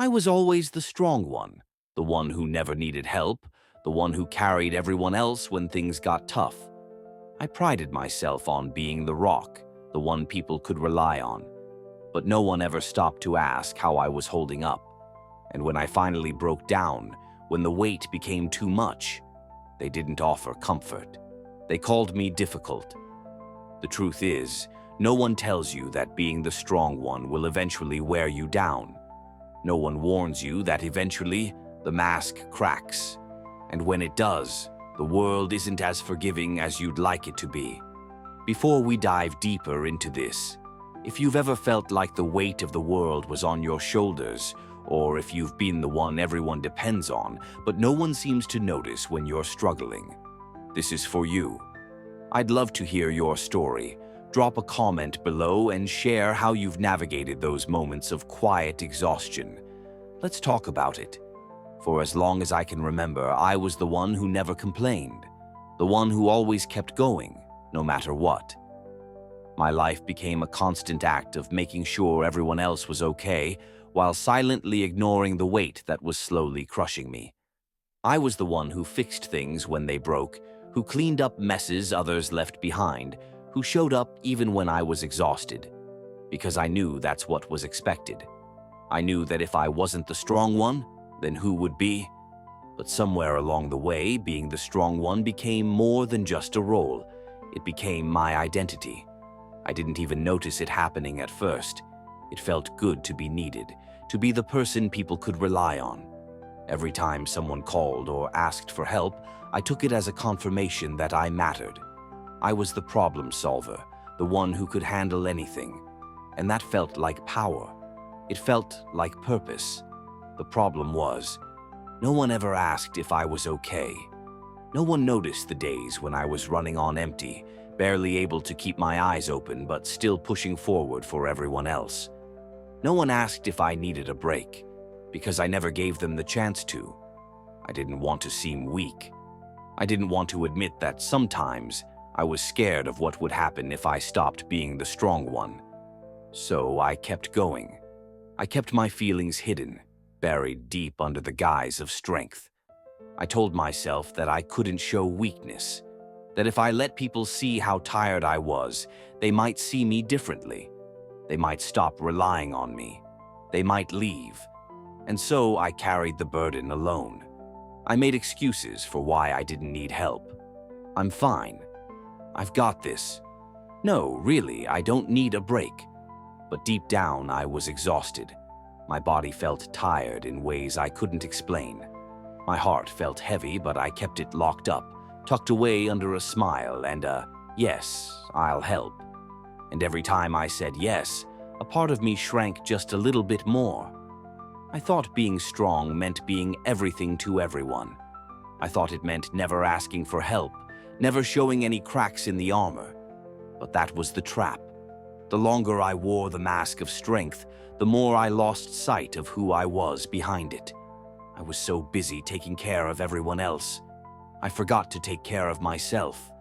I was always the strong one, the one who never needed help, the one who carried everyone else when things got tough. I prided myself on being the rock, the one people could rely on. But no one ever stopped to ask how I was holding up. And when I finally broke down, when the weight became too much, they didn't offer comfort. They called me difficult. The truth is, no one tells you that being the strong one will eventually wear you down. No one warns you that eventually the mask cracks. And when it does, the world isn't as forgiving as you'd like it to be. Before we dive deeper into this, if you've ever felt like the weight of the world was on your shoulders, or if you've been the one everyone depends on, but no one seems to notice when you're struggling, this is for you. I'd love to hear your story. Drop a comment below and share how you've navigated those moments of quiet exhaustion. Let's talk about it. For as long as I can remember, I was the one who never complained, the one who always kept going, no matter what. My life became a constant act of making sure everyone else was okay, while silently ignoring the weight that was slowly crushing me. I was the one who fixed things when they broke, who cleaned up messes others left behind, who showed up even when I was exhausted, because I knew that's what was expected. I knew that if I wasn't the strong one, then who would be? But somewhere along the way, being the strong one became more than just a role. It became my identity. I didn't even notice it happening at first. It felt good to be needed, to be the person people could rely on. Every time someone called or asked for help, I took it as a confirmation that I mattered. I was the problem solver, the one who could handle anything. And that felt like power. It felt like purpose. The problem was, no one ever asked if I was okay. No one noticed the days when I was running on empty, barely able to keep my eyes open but still pushing forward for everyone else. No one asked if I needed a break, because I never gave them the chance to. I didn't want to seem weak. I didn't want to admit that sometimes I was scared of what would happen if I stopped being the strong one. So I kept going. I kept my feelings hidden, buried deep under the guise of strength. I told myself that I couldn't show weakness, that if I let people see how tired I was, they might see me differently. They might stop relying on me. They might leave. And so I carried the burden alone. I made excuses for why I didn't need help. I'm fine. I've got this. No, really, I don't need a break. But deep down, I was exhausted. My body felt tired in ways I couldn't explain. My heart felt heavy, but I kept it locked up, tucked away under a smile and a, "Yes, I'll help." And every time I said yes, a part of me shrank just a little bit more. I thought being strong meant being everything to everyone. I thought it meant never asking for help, never showing any cracks in the armor. But that was the trap. The longer I wore the mask of strength, the more I lost sight of who I was behind it. I was so busy taking care of everyone else. I forgot to take care of myself.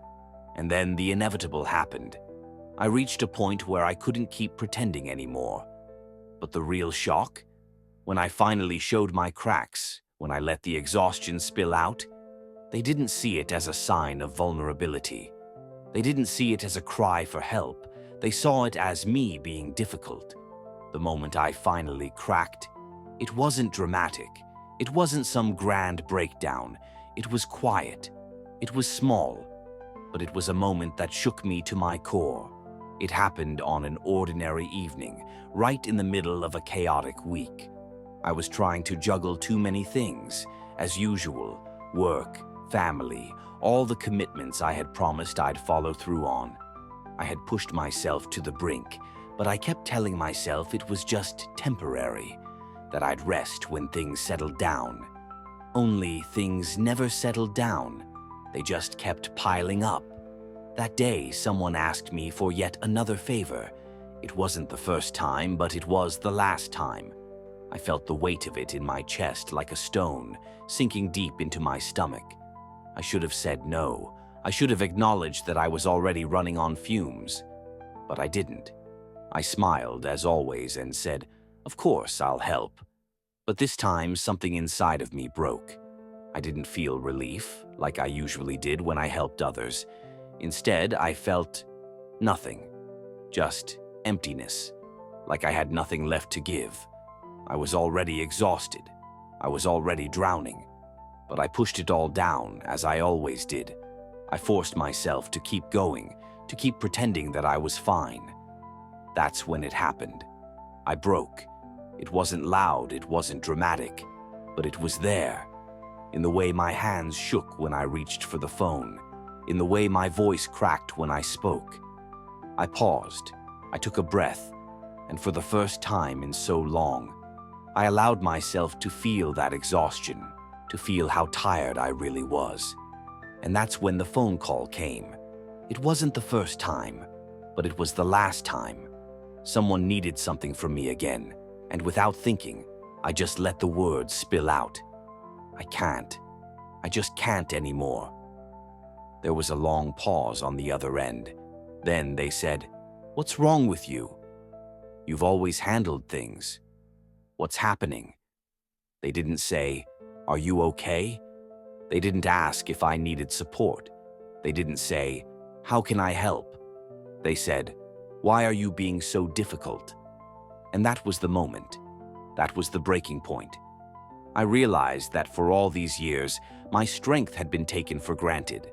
And then the inevitable happened. I reached a point where I couldn't keep pretending anymore. But the real shock? When I finally showed my cracks, when I let the exhaustion spill out, they didn't see it as a sign of vulnerability. They didn't see it as a cry for help. They saw it as me being difficult. The moment I finally cracked, it wasn't dramatic. It wasn't some grand breakdown. It was quiet. It was small. But it was a moment that shook me to my core. It happened on an ordinary evening, right in the middle of a chaotic week. I was trying to juggle too many things, as usual: work, family, all the commitments I had promised I'd follow through on. I had pushed myself to the brink, but I kept telling myself it was just temporary, that I'd rest when things settled down. Only things never settled down. They just kept piling up. That day, someone asked me for yet another favor. It wasn't the first time, but it was the last time. I felt the weight of it in my chest like a stone, sinking deep into my stomach. I should have said no. I should have acknowledged that I was already running on fumes. But I didn't. I smiled, as always, and said, "Of course I'll help." But this time, something inside of me broke. I didn't feel relief, like I usually did when I helped others. Instead, I felt nothing, just emptiness, like I had nothing left to give. I was already exhausted. I was already drowning. But I pushed it all down, as I always did. I forced myself to keep going, to keep pretending that I was fine. That's when it happened. I broke. It wasn't loud, it wasn't dramatic, but it was there. In the way my hands shook when I reached for the phone, in the way my voice cracked when I spoke. I paused, I took a breath, and for the first time in so long, I allowed myself to feel that exhaustion, to feel how tired I really was. And that's when the phone call came. It wasn't the first time, but it was the last time. Someone needed something from me again, and without thinking, I just let the words spill out. I can't. I just can't anymore. There was a long pause on the other end. Then they said, "What's wrong with you? You've always handled things. What's happening?" They didn't say, "Are you okay?" They didn't ask if I needed support. They didn't say, "How can I help?" They said, "Why are you being so difficult?" And that was the moment. That was the breaking point. I realized that for all these years, my strength had been taken for granted.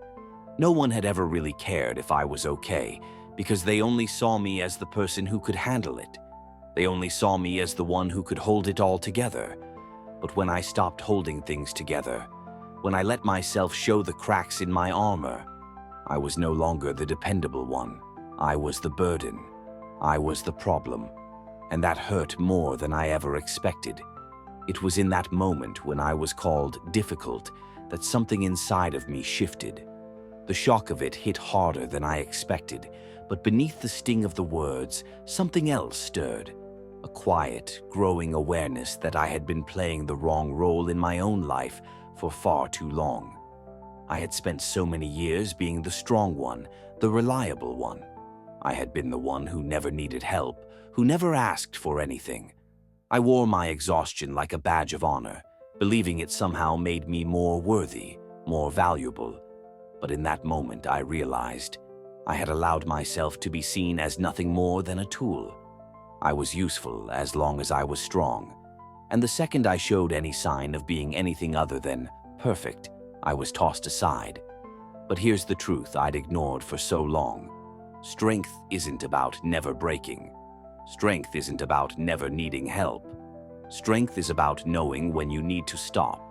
No one had ever really cared if I was okay, because they only saw me as the person who could handle it. They only saw me as the one who could hold it all together. But when I stopped holding things together, when I let myself show the cracks in my armor, I was no longer the dependable one. I was the burden. I was the problem. And that hurt more than I ever expected. It was in that moment when I was called difficult that something inside of me shifted. The shock of it hit harder than I expected, but beneath the sting of the words, something else stirred. A quiet, growing awareness that I had been playing the wrong role in my own life for far too long. I had spent so many years being the strong one, the reliable one. I had been the one who never needed help, who never asked for anything. I wore my exhaustion like a badge of honor, believing it somehow made me more worthy, more valuable. But in that moment, I realized I had allowed myself to be seen as nothing more than a tool. I was useful as long as I was strong, and the second I showed any sign of being anything other than perfect, I was tossed aside. But here's the truth I'd ignored for so long. Strength isn't about never breaking. Strength isn't about never needing help. Strength is about knowing when you need to stop.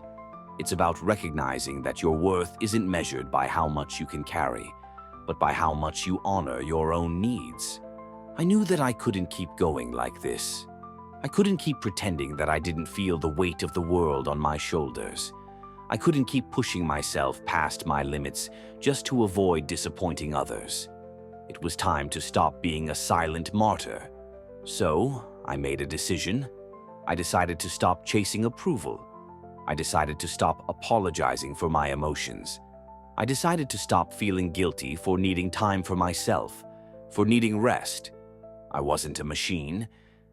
It's about recognizing that your worth isn't measured by how much you can carry, but by how much you honor your own needs. I knew that I couldn't keep going like this. I couldn't keep pretending that I didn't feel the weight of the world on my shoulders. I couldn't keep pushing myself past my limits just to avoid disappointing others. It was time to stop being a silent martyr. So, I made a decision. I decided to stop chasing approval. I decided to stop apologizing for my emotions. I decided to stop feeling guilty for needing time for myself, for needing rest. I wasn't a machine,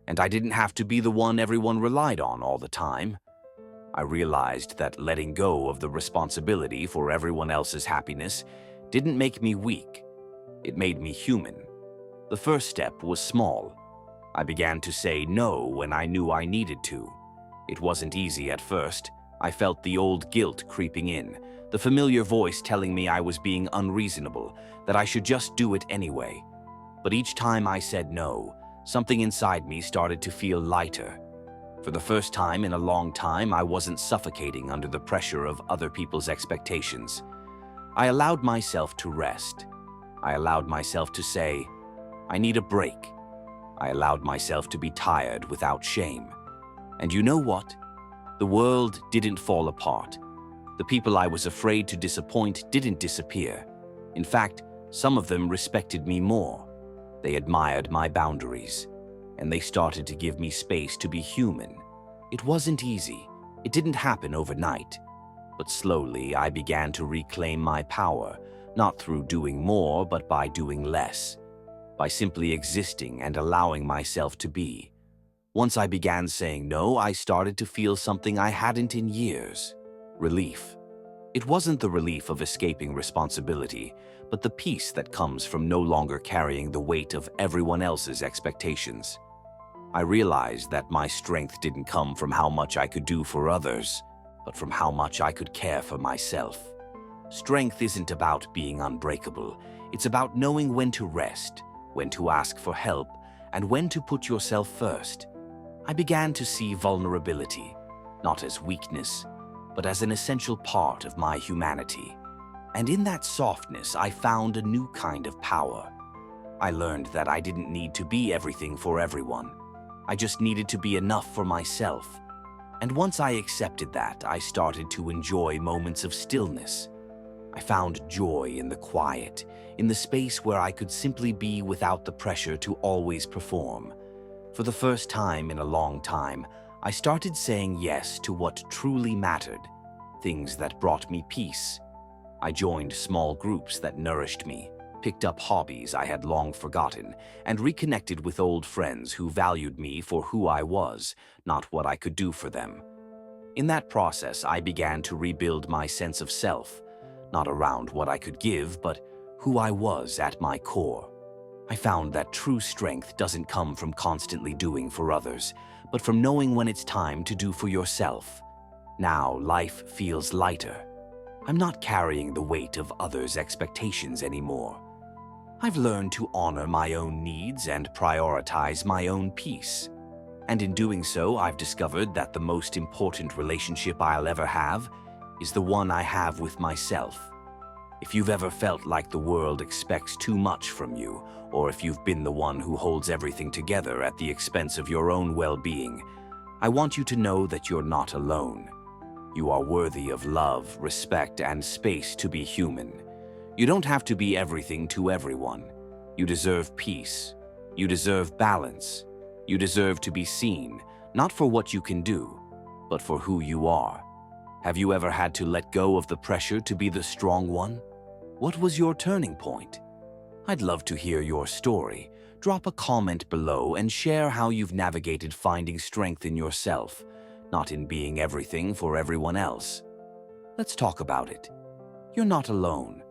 and I didn't have to be the one everyone relied on all the time. I realized that letting go of the responsibility for everyone else's happiness didn't make me weak. It made me human. The first step was small. I began to say no when I knew I needed to. It wasn't easy at first. I felt the old guilt creeping in, the familiar voice telling me I was being unreasonable, that I should just do it anyway. But each time I said no, something inside me started to feel lighter. For the first time in a long time, I wasn't suffocating under the pressure of other people's expectations. I allowed myself to rest. I allowed myself to say, I need a break. I allowed myself to be tired without shame. And you know what? The world didn't fall apart. The people I was afraid to disappoint didn't disappear. In fact, some of them respected me more. They admired my boundaries, and they started to give me space to be human. It wasn't easy. It didn't happen overnight. But slowly, I began to reclaim my power, not through doing more, but by doing less. By simply existing and allowing myself to be. Once I began saying no, I started to feel something I hadn't in years: relief. It wasn't the relief of escaping responsibility, but the peace that comes from no longer carrying the weight of everyone else's expectations. I realized that my strength didn't come from how much I could do for others, but from how much I could care for myself. Strength isn't about being unbreakable. It's about knowing when to rest, when to ask for help, and when to put yourself first. I began to see vulnerability, not as weakness, but as an essential part of my humanity. And in that softness, I found a new kind of power. I learned that I didn't need to be everything for everyone. I just needed to be enough for myself. And once I accepted that, I started to enjoy moments of stillness. I found joy in the quiet, in the space where I could simply be without the pressure to always perform. For the first time in a long time, I started saying yes to what truly mattered, things that brought me peace. I joined small groups that nourished me, picked up hobbies I had long forgotten, and reconnected with old friends who valued me for who I was, not what I could do for them. In that process, I began to rebuild my sense of self, not around what I could give, but who I was at my core. I found that true strength doesn't come from constantly doing for others, but from knowing when it's time to do for yourself. Now, life feels lighter. I'm not carrying the weight of others' expectations anymore. I've learned to honor my own needs and prioritize my own peace. And in doing so, I've discovered that the most important relationship I'll ever have is the one I have with myself. If you've ever felt like the world expects too much from you, or if you've been the one who holds everything together at the expense of your own well-being, I want you to know that you're not alone. You are worthy of love, respect, and space to be human. You don't have to be everything to everyone. You deserve peace. You deserve balance. You deserve to be seen, not for what you can do, but for who you are. Have you ever had to let go of the pressure to be the strong one? What was your turning point? I'd love to hear your story. Drop a comment below and share how you've navigated finding strength in yourself, not in being everything for everyone else. Let's talk about it. You're not alone.